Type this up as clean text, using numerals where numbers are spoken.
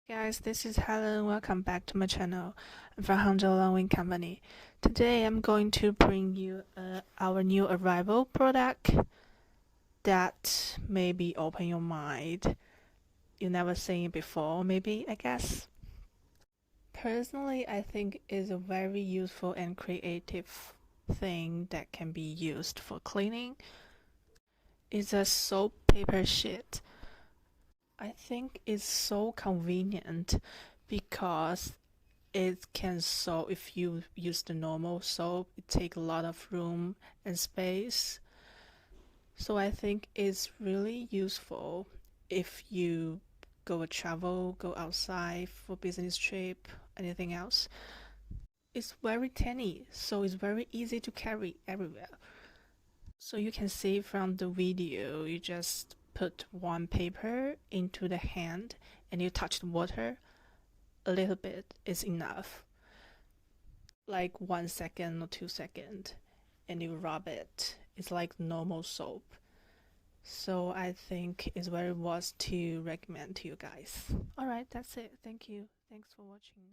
Guys, this is Helen. Welcome back to my channel. I'm from Hangzhou Longwing Company. Today I'm going to bring you our new arrival product that maybe open your mind. You never seen it before, maybe, I guess. Personally, I think it's a very useful and creative thing that can be used for cleaning. It's a soap paper sheet. I think it's so convenient because it can soak. If you use the normal soap, it takes a lot of room and space. So I think it's really useful if you go outside for business trip, anything else. It's very tiny, so it's very easy to carry everywhere. So you can see from the video, you just put one paper into the hand and you touch the water. A little bit is enough, like 1 second or 2 seconds, and you rub it. It's like normal soap. So I think it's very worth to recommend to you guys. Alright, that's it. Thank you. Thanks for watching.